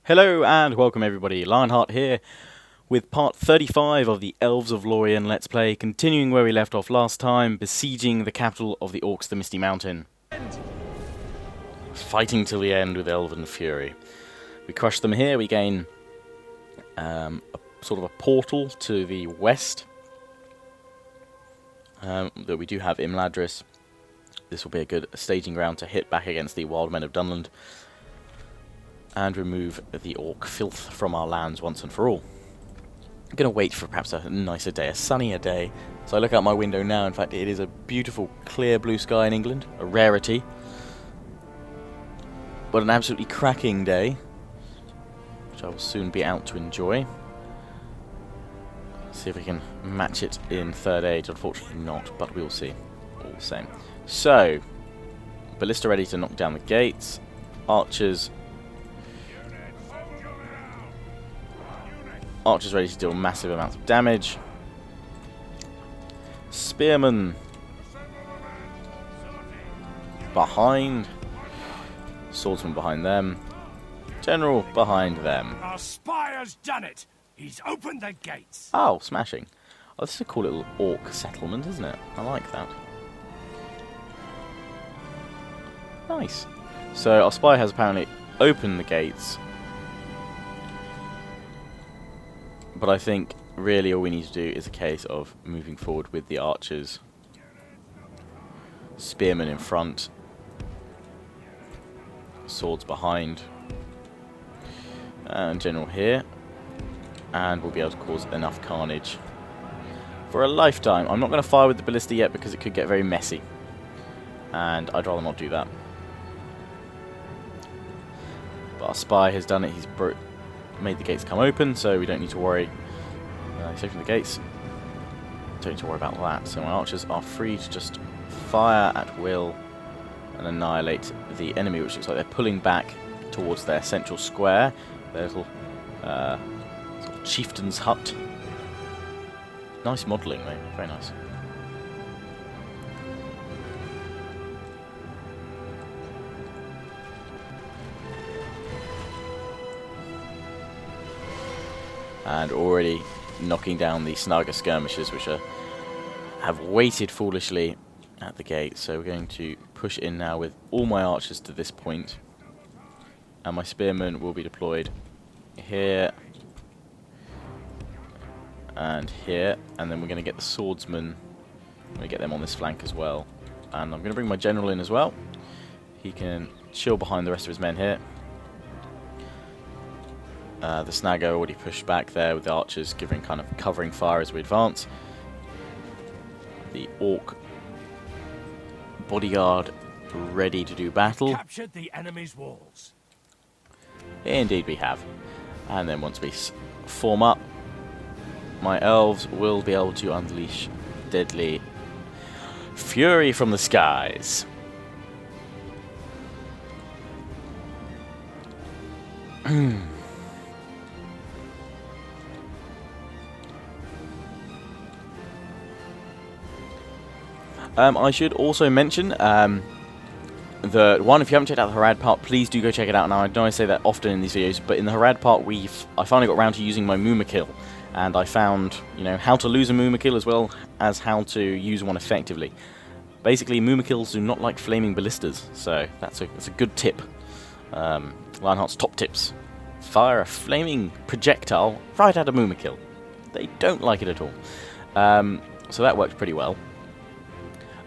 Hello and welcome everybody, Lionheart here with part 35 of the Elves of Lórien Let's Play, continuing where we left off last time, besieging the capital of the Orcs, the Misty Mountain. Fighting till the end with Elven Fury. We crush them here, we gain sort of a portal to the west that we do have Imladris. This will be a good staging ground to hit back against the Wild Men of Dunland and remove the orc filth from our lands once and for all. I'm going to wait for perhaps a nicer day, a sunnier day. So I look out my window now, in fact it is a beautiful clear blue sky in England, a rarity. But an absolutely cracking day, which I will soon be out to enjoy. See if we can match it in third age, unfortunately not, but we'll see, all the same. So, Ballista ready to knock down the gates, archers ready to deal massive amounts of damage. Spearmen behind. Swordsman behind them. General behind them. Our spy has done it. He's opened the gates. Oh, smashing. Oh, this is a cool little orc settlement, isn't it? I like that. Nice. So our spy has apparently opened the gates. But I think really all we need to do is a case of moving forward with the archers. Spearmen in front. Swords behind. And general here. And we'll be able to cause enough carnage for a lifetime. I'm not going to fire with the ballista yet because it could get very messy. And I'd rather not do that. But our spy has done it. He's made the gates come open, so we don't need to worry. He's opened the gates. Don't need to worry about that. So my archers are free to just fire at will and annihilate the enemy, which looks like they're pulling back towards their central square, their little sort of chieftain's hut. Nice modelling, mate. Very nice. And already knocking down the Snaga skirmishers, which have waited foolishly at the gate. So we're going to push in now with all my archers to this point. And my spearmen will be deployed here and here. And then we're going to get the swordsmen. I'm going to get them on this flank as well. And I'm going to bring my general in as well. He can chill behind the rest of his men here. The Snaga already pushed back there with the archers giving kind of covering fire as we advance. The orc bodyguard ready to do battle. Captured the enemy's walls. Indeed we have. And then once we form up, my elves will be able to unleash deadly fury from the skies. I should also mention that, one, if you haven't checked out the Harad part, please do go check it out. Now, I know I say that often in these videos, but in the Harad part, I finally got around to using my Mumakill, and I found, how to lose a Mumakill as well as how to use one effectively. Basically, Mumakills do not like flaming ballistas, so that's a good tip. Lionheart's top tips. Fire a flaming projectile right at a Mumakill. They don't like it at all. So that worked pretty well.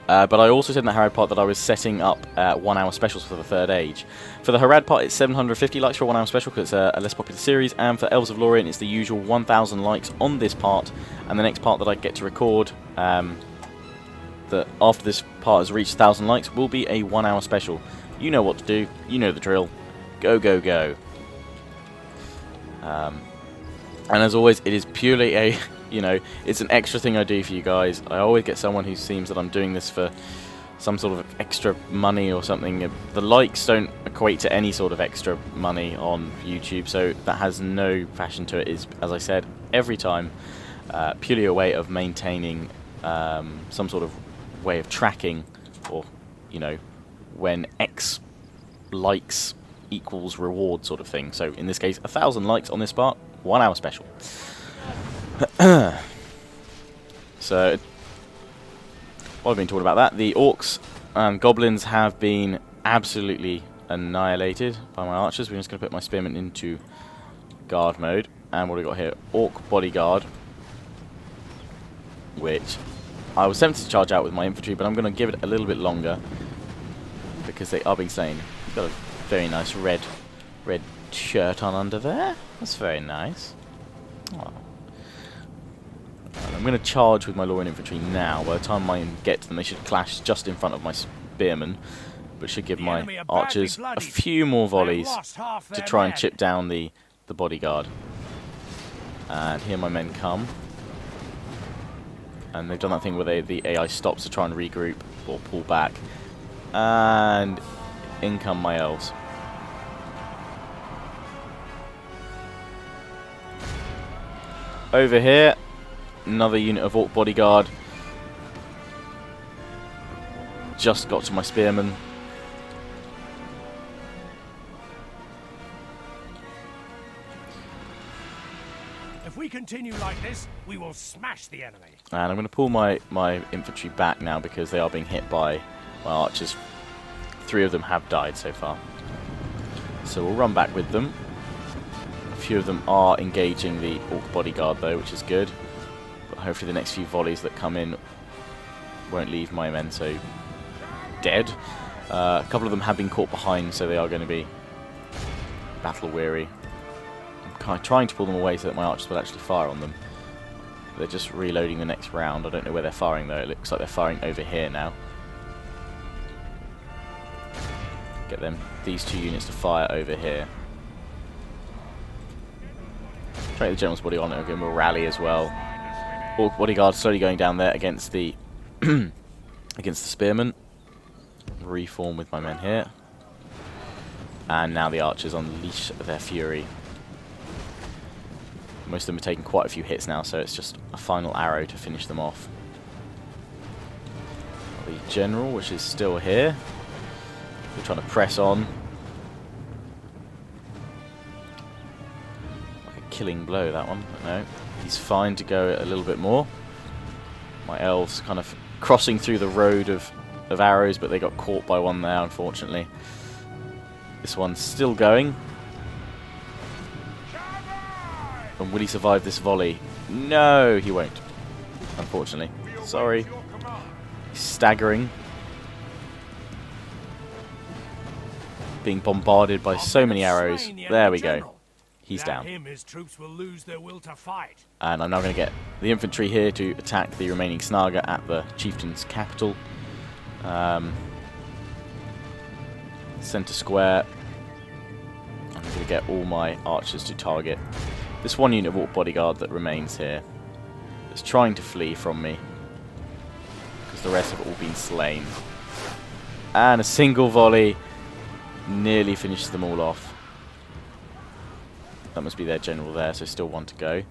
But I also said in the Harad part that I was setting up 1 hour specials for the third age. For the Harad part, it's 750 likes for a 1 hour special because it's a less popular series, and for Elves of Lórien, it's the usual 1,000 likes on this part. And the next part that I get to record, that after this part has reached 1,000 likes, will be a 1 hour special. You know what to do, you know the drill. Go, go, go. And as always, it is purely a... it's an extra thing I do for you guys. I always get someone who seems that I'm doing this for some sort of extra money or something. The likes don't equate to any sort of extra money on YouTube, so that has no fashion to it. Is, as I said, every time purely a way of maintaining some sort of way of tracking, or when X likes equals reward sort of thing. So in this case, 1,000 likes on this part, 1 hour special. So, while I've been talking about that, the orcs and goblins have been absolutely annihilated by my archers. We're just going to put my spearmen into guard mode. And what do we got here? Orc bodyguard, which I was tempted to charge out with my infantry, but I'm going to give it a little bit longer because they are being slain. He's got a very nice red shirt on under there. That's very nice. Oh. I'm going to charge with my Lórien infantry now. By the time I get to them, they should clash just in front of my spearmen, but should give my archers a few more volleys to try and chip down the bodyguard. And here my men come. And they've done that thing where the AI stops to try and regroup or pull back. And in come my elves. Over here, another unit of orc bodyguard. Just got to my spearmen. If we continue like this, we will smash the enemy. And I'm going to pull my infantry back now because they are being hit by my archers. 3 of them have died so far. So we'll run back with them. A few of them are engaging the orc bodyguard though, which is good. But hopefully the next few volleys that come in won't leave my men so dead. A couple of them have been caught behind, so they are going to be battle weary. I'm kind of trying to pull them away so that my archers will actually fire on them. They're just reloading the next round. I don't know where they're firing though. It looks like they're firing over here now. Get these 2 units to fire over here. Try the general's body on it. Again, we'll rally as well. Orc bodyguard slowly going down there against the against the spearmen. Reform with my men here. And now the archers unleash their fury. Most of them are taking quite a few hits now, so it's just a final arrow to finish them off. The general, which is still here. We're trying to press on. Like a killing blow, that one. But no, he's fine to go a little bit more. My elves kind of crossing through the road of arrows, but they got caught by one there, unfortunately. This one's still going. And will he survive this volley? No, he won't. Unfortunately. Sorry. He's staggering. Being bombarded by so many arrows. There we go. He's down. His troops will lose their will to fight. And I'm now going to get the infantry here to attack the remaining Snaga at the chieftain's capital. Center square. I'm going to get all my archers to target this one unit of orc bodyguard that remains here. It's trying to flee from me because the rest have all been slain. And a single volley nearly finishes them all off. That must be their general there, so still 1 to go.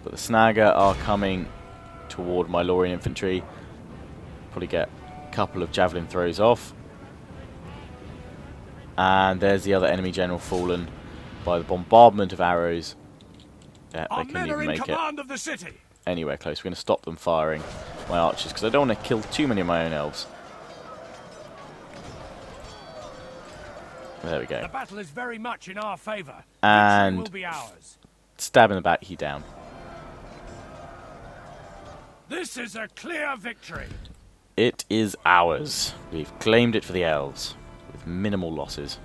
But the Snaga are coming toward my Lórien infantry. Probably get a couple of javelin throws off. And there's the other enemy general fallen by the bombardment of arrows. Yeah, they couldn't even make it of the city. anywhere close. We're going to stop them firing my archers because I don't want to kill too many of my own elves. There we go. The battle is very much in our favor. And will be ours. Stab in the back, he down. This is a clear victory. It is ours. We've claimed it for the elves with minimal losses.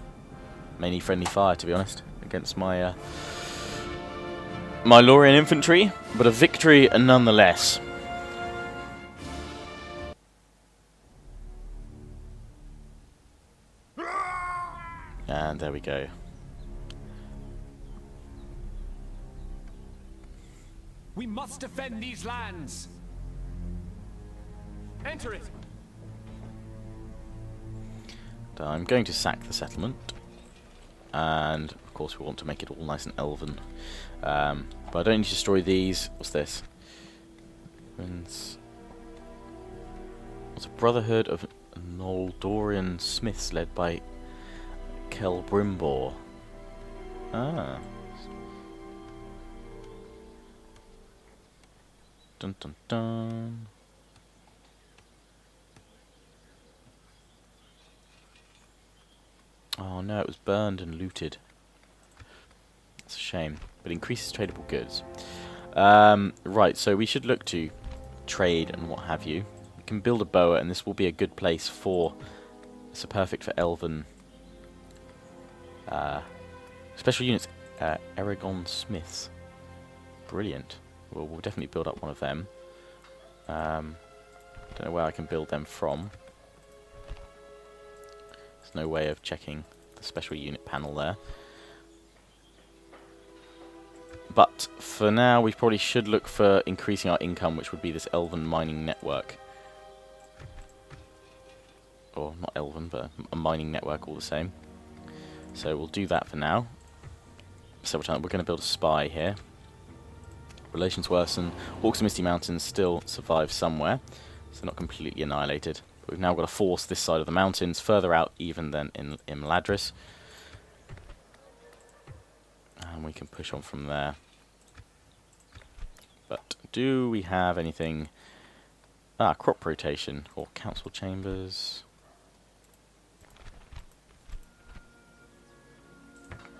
Mainly friendly fire, to be honest, against my my Lórien infantry, but a victory nonetheless. And there we go. We must defend these lands. Enter it. I'm going to sack the settlement. And, of course, we want to make it all nice and elven. But I don't need to destroy these. What's this? It's a brotherhood of Noldorian smiths led by Kelbrimbor. Ah. Dun dun dun. Oh no, it was burned and looted. That's a shame, but increases tradable goods. Right, so we should look to trade and what have you. We can build a boa, and this will be a good place for. It's perfect for elven special units. Aragon Smiths, brilliant. Well, we'll definitely build up one of them. Don't know where I can build them from. There's no way of checking the special unit panel there. But for now, we probably should look for increasing our income, which would be this elven mining network. Or not elven, but a mining network all the same. So we'll do that for now. Several times. We're going to build a spy here. Relations worsen. Orcs and Misty Mountains still survive somewhere, so not completely annihilated. But we've now got to force this side of the mountains further out even than in Ladris. And we can push on from there. But do we have anything? Ah, crop rotation or council chambers.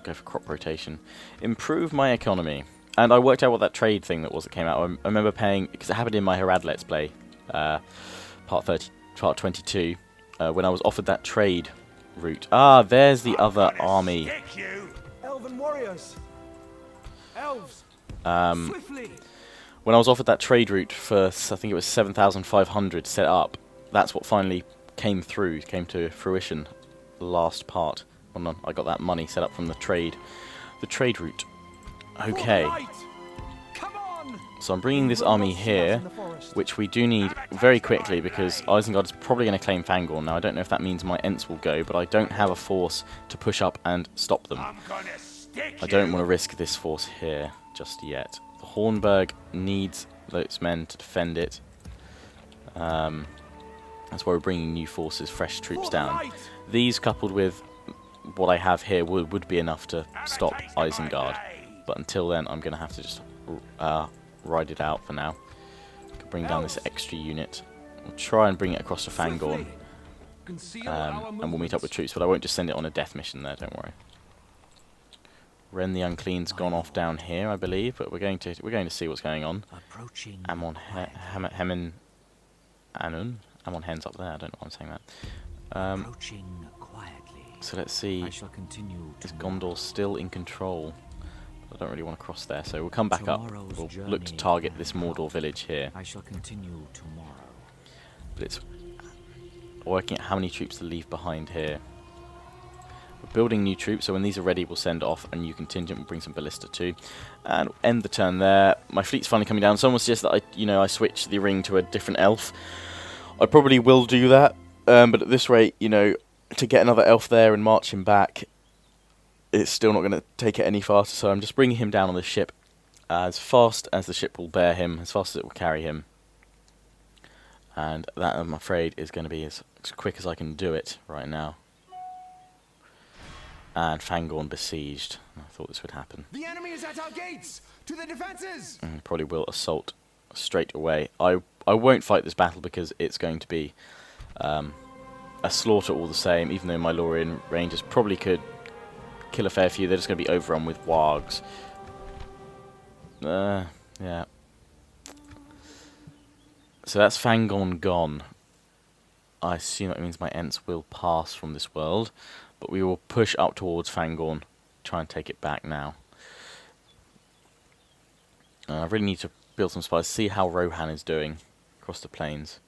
Go for crop rotation. Improve my economy. And I worked out what that trade thing that was that came out. I remember paying, because it happened in my Harad Let's Play, part 22, when I was offered that trade route. Ah, there's the other army. Elven warriors. Elves. Swiftly. When I was offered that trade route for, I think it was 7,500 set up, that's what finally came to fruition. The last part. Well, no, I got that money set up from the trade route. Okay. So I'm bringing this army here, which we do need very quickly because Isengard is probably going to claim Fangorn. Now, I don't know if that means my Ents will go, but I don't have a force to push up and stop them. I don't want to risk this force here just yet. The Hornburg needs those men to defend it. That's why we're bringing new forces, fresh troops down. These, coupled with what I have here, would be enough to stop Isengard. But until then, I'm going to have to just ride it out for now. Could bring down this extra unit. We'll try and bring it across to Fangorn. And we'll meet up with troops, but I won't just send it on a death mission there, don't worry. Ren the Unclean's gone off down here, I believe, but we're going to see what's going on. Amon Hemen Anun. Amon Hen's up there, I don't know why I'm saying that. So let's see. Is Gondor still in control? I don't really want to cross there, so we'll come back up. We'll look to target this Mordor village here. I shall continue tomorrow. But it's working out how many troops to leave behind here. We're building new troops, so when these are ready, we'll send off a new contingent. We'll bring some ballista too, and end the turn there. My fleet's finally coming down. Someone suggests that I switch the ring to a different elf. I probably will do that, but at this rate, to get another elf there and march him back, it's still not going to take it any faster. So I'm just bringing him down on the ship as fast as the ship will bear him, as fast as it will carry him. And that, I'm afraid, is going to be as quick as I can do it right now. And Fangorn besieged. I thought this would happen. The enemy is at our gates. To the defenses. And probably will assault straight away. I won't fight this battle because it's going to be a slaughter all the same. Even though my Lórien Rangers probably could kill a fair few, they're just going to be overrun with wargs. Yeah. So that's Fangorn gone. I assume that means my Ents will pass from this world. But we will push up towards Fangorn, try and take it back now. I really need to build some spies, see how Rohan is doing across the plains.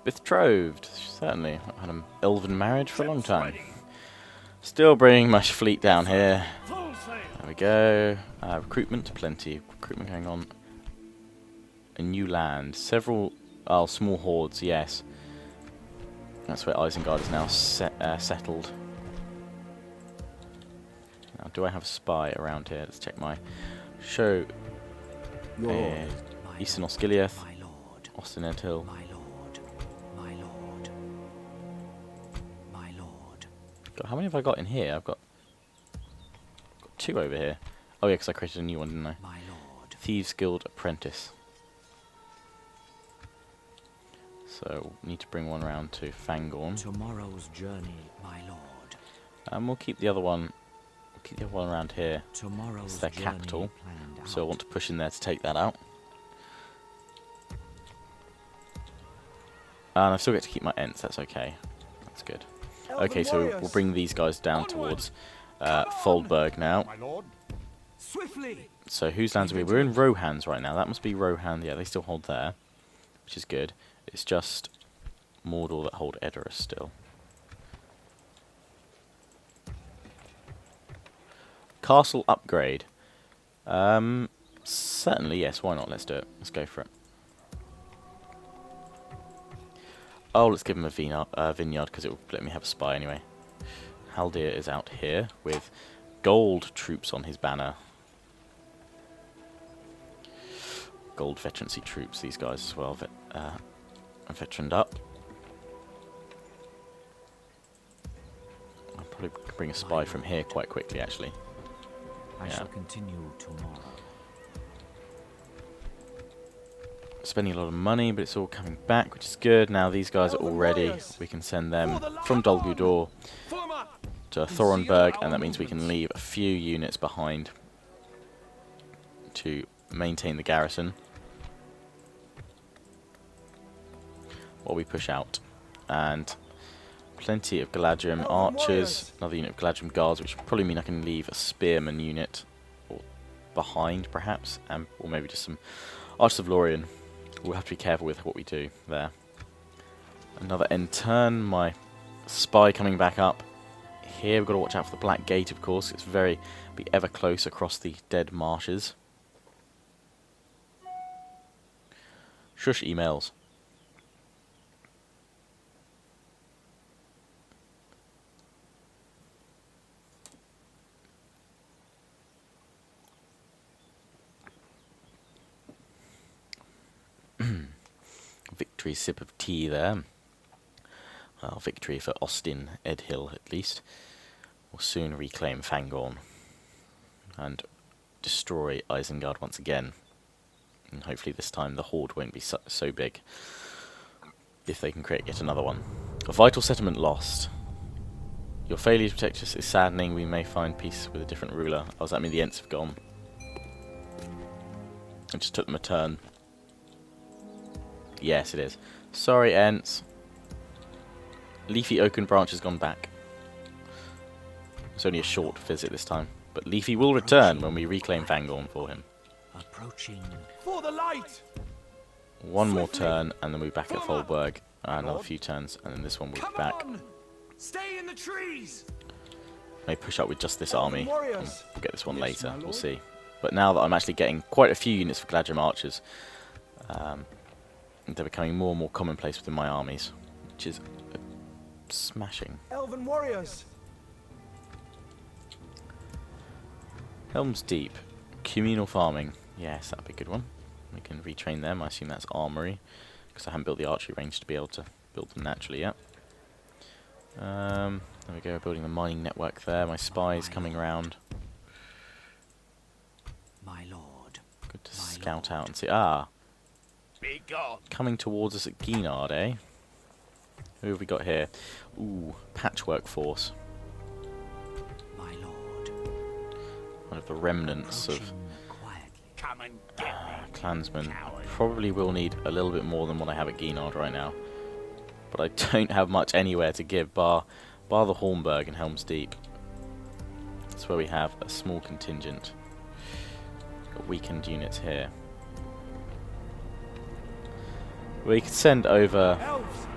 Betrothed, certainly. I've had an elven marriage for a long time. Still bringing my fleet down here. There we go. Recruitment, plenty of recruitment going on. A new land. Several small hordes, yes. That's where Isengard is now settled. Now, do I have a spy around here? Let's check my show. Eastern Osgiliath, My lord. Austin Edhill. My lord. My lord. My lord. God, how many have I got in here? I've got 2 over here. Oh yeah, because I created a new one, didn't I? My lord. Thieves Guild Apprentice. So we need to bring one around to Fangorn. Tomorrow's journey, my lord. And we'll keep the other one. We'll keep the other one around here. Tomorrow's It's their journey capital, planned so I out. want to push in there to take that out. And I still get to keep my Ents, that's okay. That's good. Elven Okay, so warriors, we'll bring these guys down towards Foldberg now. My lord. swiftly. So whose lands are we? We're in Rohan's right now. That must be Rohan. Yeah, they still hold there, which is good. It's just Mordor that hold Edoras still. Castle upgrade. Certainly, yes. Why not? Let's do it. Let's go for it. Oh, let's give him a vineyard because it will let me have a spy anyway. Haldir is out here with gold troops on his banner. Gold veterancy troops, these guys as well, veteraned up. I'll probably bring a spy from here quite quickly, actually. I Yeah. shall continue tomorrow. Spending a lot of money, but it's all coming back, which is good. Now these guys are all ready. We can send them from Dol Guldur Form up. to Thorenberg, and that means we can leave a few units behind to maintain the garrison while we push out. And plenty of Galadrim archers, another unit of Galadrim guards, which would probably mean I can leave a spearman unit behind, perhaps, or maybe just some archers of Lórien. We'll have to be careful with what we do there. Another end turn, my spy coming back up. Here we've got to watch out for the Black Gate, of course. It's be ever close across the dead marshes. Shush emails. Victory sip of tea there. Well, victory for Austin Edhill, at least. We'll soon reclaim Fangorn and destroy Isengard once again. And hopefully this time the Horde won't be so big, if they can create yet another one. A vital settlement lost. Your failure to protect us is saddening. We may find peace with a different ruler. Oh, does that mean the Ents have gone? I just took them a turn. Yes, it is. Sorry, Ents. Leafy Oaken Branch has gone back. It's only a short visit this time. But Leafy will return when we reclaim Fangorn for him. Approaching. For the light. One more turn, and then we'll be back at Foldberg. Another few turns, and then this one will be back. On. Stay in the trees. May push up with just this army. And Warriors. we'll get this one Yes, later. my We'll lord. see. But now that I'm actually getting quite a few units of Galadrim archers, they're becoming more and more commonplace within my armies, which is smashing. Elven warriors. Helm's Deep. Communal farming. Yes, that'd be a good one. We can retrain them. I assume that's armory, because I haven't built the archery range to be able to build them naturally yet. There we go, building the mining network there. My spy's coming around. My lord. Good to My scout lord. out and see. Ah, Be gone. coming towards us at Ginard, eh? Who have we got here? Ooh, Patchwork Force. My lord. One of the remnants of Approaching quietly. Come and get me. clansmen. Coward. Probably will need a little bit more than what I have at Ginard right now. But I don't have much anywhere to give, bar the Hornburg and Helm's Deep. That's where we have a small contingent. Got weakened units here. We could send over... Elves.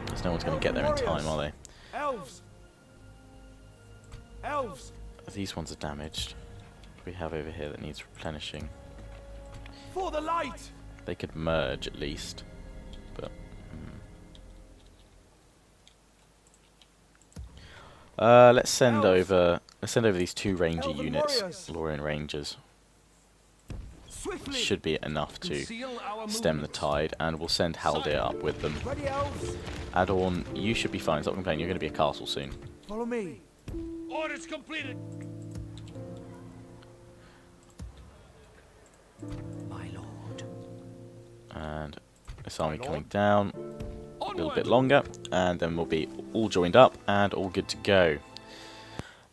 Because no one's going to get there in time, are they? Elves. Elves. These ones are damaged. What do we have over here that needs replenishing? For the light. They could merge at least, but let's send over Let's send over these 2 ranger Elven units, warriors. Lórien Rangers. Swiftly. Should be enough to Conceal our stem the movements. tide, and we'll send Horde up with them. Ready, elves? Adorn, you should be fine. Stop complaining. You're going to be a castle soon. Follow me. Orders completed. My lord. And this army coming down a little bit Onward. longer, and then we'll be all joined up and all good to go.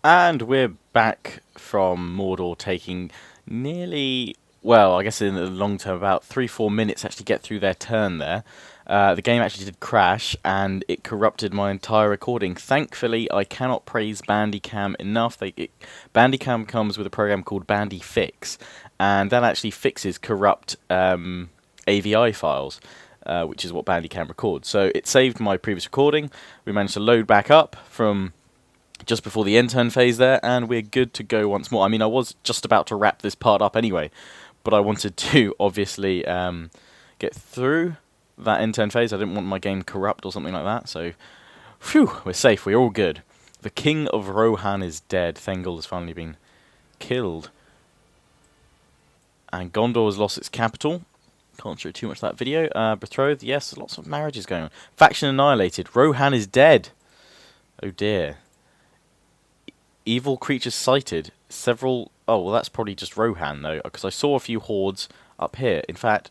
And we're back from Mordor, taking nearly, well, I guess in the long term, about 3-4 minutes to actually get through their turn there. The game actually did crash, and it corrupted my entire recording. Thankfully, I cannot praise Bandicam enough. Bandicam comes with a program called BandyFix, and that actually fixes corrupt AVI files, which is what Bandicam records. So it saved my previous recording. We managed to load back up from just before the end turn phase there, and we're good to go once more. I mean, I was just about to wrap this part up anyway, but I wanted to obviously get through that end turn phase. I didn't want my game corrupt or something like that, so phew, we're safe, we're all good. The King of Rohan is dead. Thengel has finally been killed. And Gondor has lost its capital. Can't show too much of that video. Betrothed, yes, lots of marriages going on. Faction annihilated. Rohan is dead. Oh dear. Evil creatures sighted. Several... Oh, well, that's probably just Rohan, though, because I saw a few hordes up here. In fact,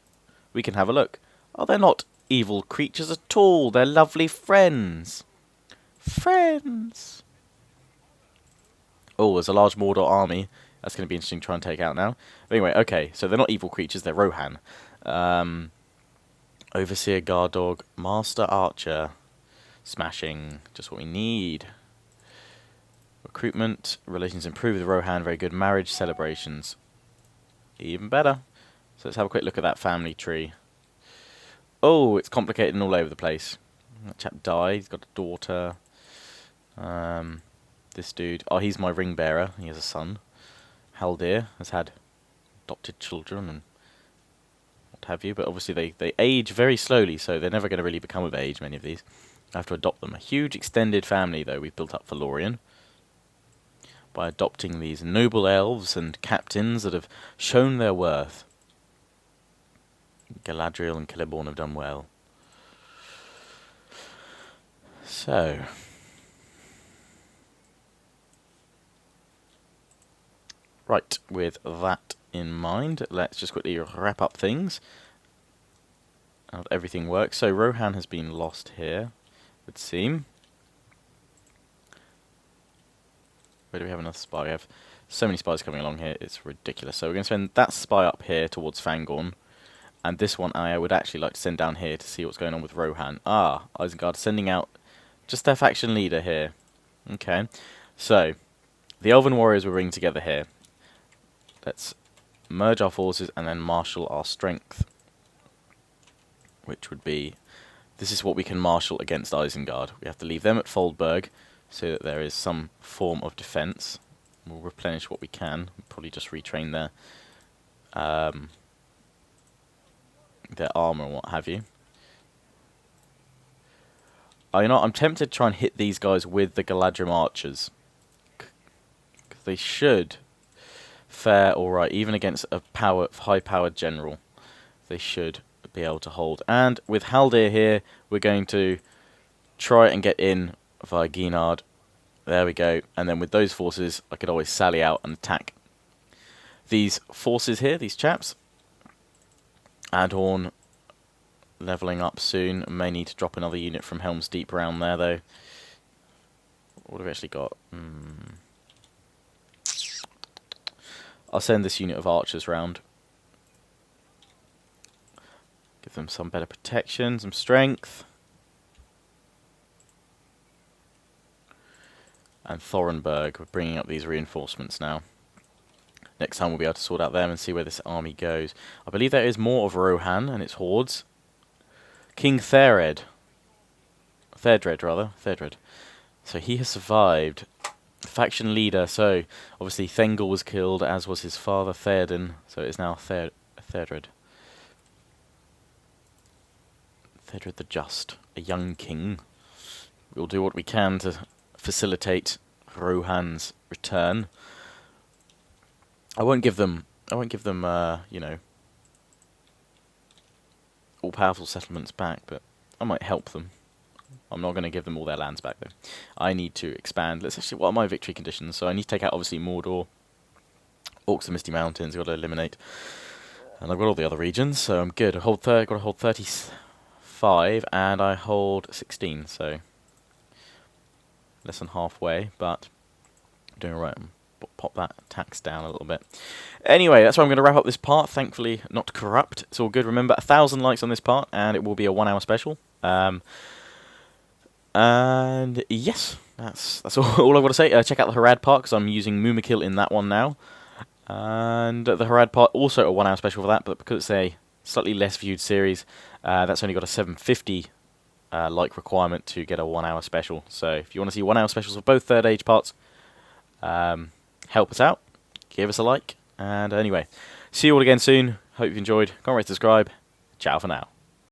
we can have a look. Oh, they're not evil creatures at all. They're lovely friends. Friends. Oh, there's a large Mordor army. That's going to be interesting to try and take out now. But anyway, okay, so they're not evil creatures. They're Rohan. Overseer, Guard Dog, Master Archer. Smashing. Just what we need. Recruitment, relations improve with Rohan, very good. Marriage, celebrations, even better. So let's have a quick look at that family tree. Oh, it's complicated and all over the place. That chap died, he's got a daughter. This dude, oh, he's my ring bearer, he has a son. Haldir has had adopted children and what have you, but obviously they age very slowly, so they're never going to really become of age, many of these. I have to adopt them. A huge extended family, though, we've built up for Lórien, by adopting these noble elves and captains that have shown their worth. Galadriel and Celeborn have done well. So, right, with that in mind, let's just quickly wrap up things. How everything works. So Rohan has been lost here, it would seem. Where do we have another spy? We have so many spies coming along here, it's ridiculous. So we're going to send that spy up here towards Fangorn. And this one I would actually like to send down here to see what's going on with Rohan. Ah, Isengard sending out just their faction leader here. Okay, so the Elven warriors we're bringing together here. Let's merge our forces and then marshal our strength. Which would be, this is what we can marshal against Isengard. We have to leave them at Foldberg, so that there is some form of defense. We'll replenish what we can. We'll probably just retrain their armor and what have you. Oh, you know what? I'm tempted to try and hit these guys with the Galadrim archers. Because they should fare alright, even against a high-powered general. They should be able to hold. And with Haldir here, we're going to try and get in via Ginard. There we go. And then with those forces, I could always sally out and attack these forces here, these chaps. Adorn leveling up soon. May need to drop another unit from Helm's Deep around there, though. What have we actually got? I'll send this unit of archers round. Give them some better protection, some strength. And Thorenberg, we're bringing up these reinforcements now. Next time we'll be able to sort out them and see where this army goes. I believe there is more of Rohan and its hordes. King Thered. Thedred. So he has survived. Faction leader, so obviously Thengel was killed, as was his father Theoden. So it is now Thedred. Thedred the Just, a young king. We'll do what we can to facilitate Rohan's return. I won't give them, you know, all-powerful settlements back, but I might help them. I'm not going to give them all their lands back, though. I need to expand. Let's actually, what are my victory conditions? So I need to take out, obviously, Mordor. Orcs and Misty Mountains, got to eliminate. And I've got all the other regions, so I'm good. Got to hold 35, and I hold 16, so less than halfway, but I'm doing alright. Pop that tax down a little bit. Anyway, that's where I'm going to wrap up this part. Thankfully, not corrupt. It's all good. Remember, 1,000 likes on this part, and it will be a 1 hour special. And yes, that's all I've got to say. Check out the Harad part, because I'm using Mumakil in that one now. And the Harad part, also a 1 hour special for that, but because it's a slightly less viewed series, that's only got a 750 like requirement to get a 1 hour special. So if you want to see 1 hour specials of both Third Age parts, help us out, give us a like, and anyway, see you all again soon. Hope you've enjoyed. Can't wait to subscribe. Ciao for now.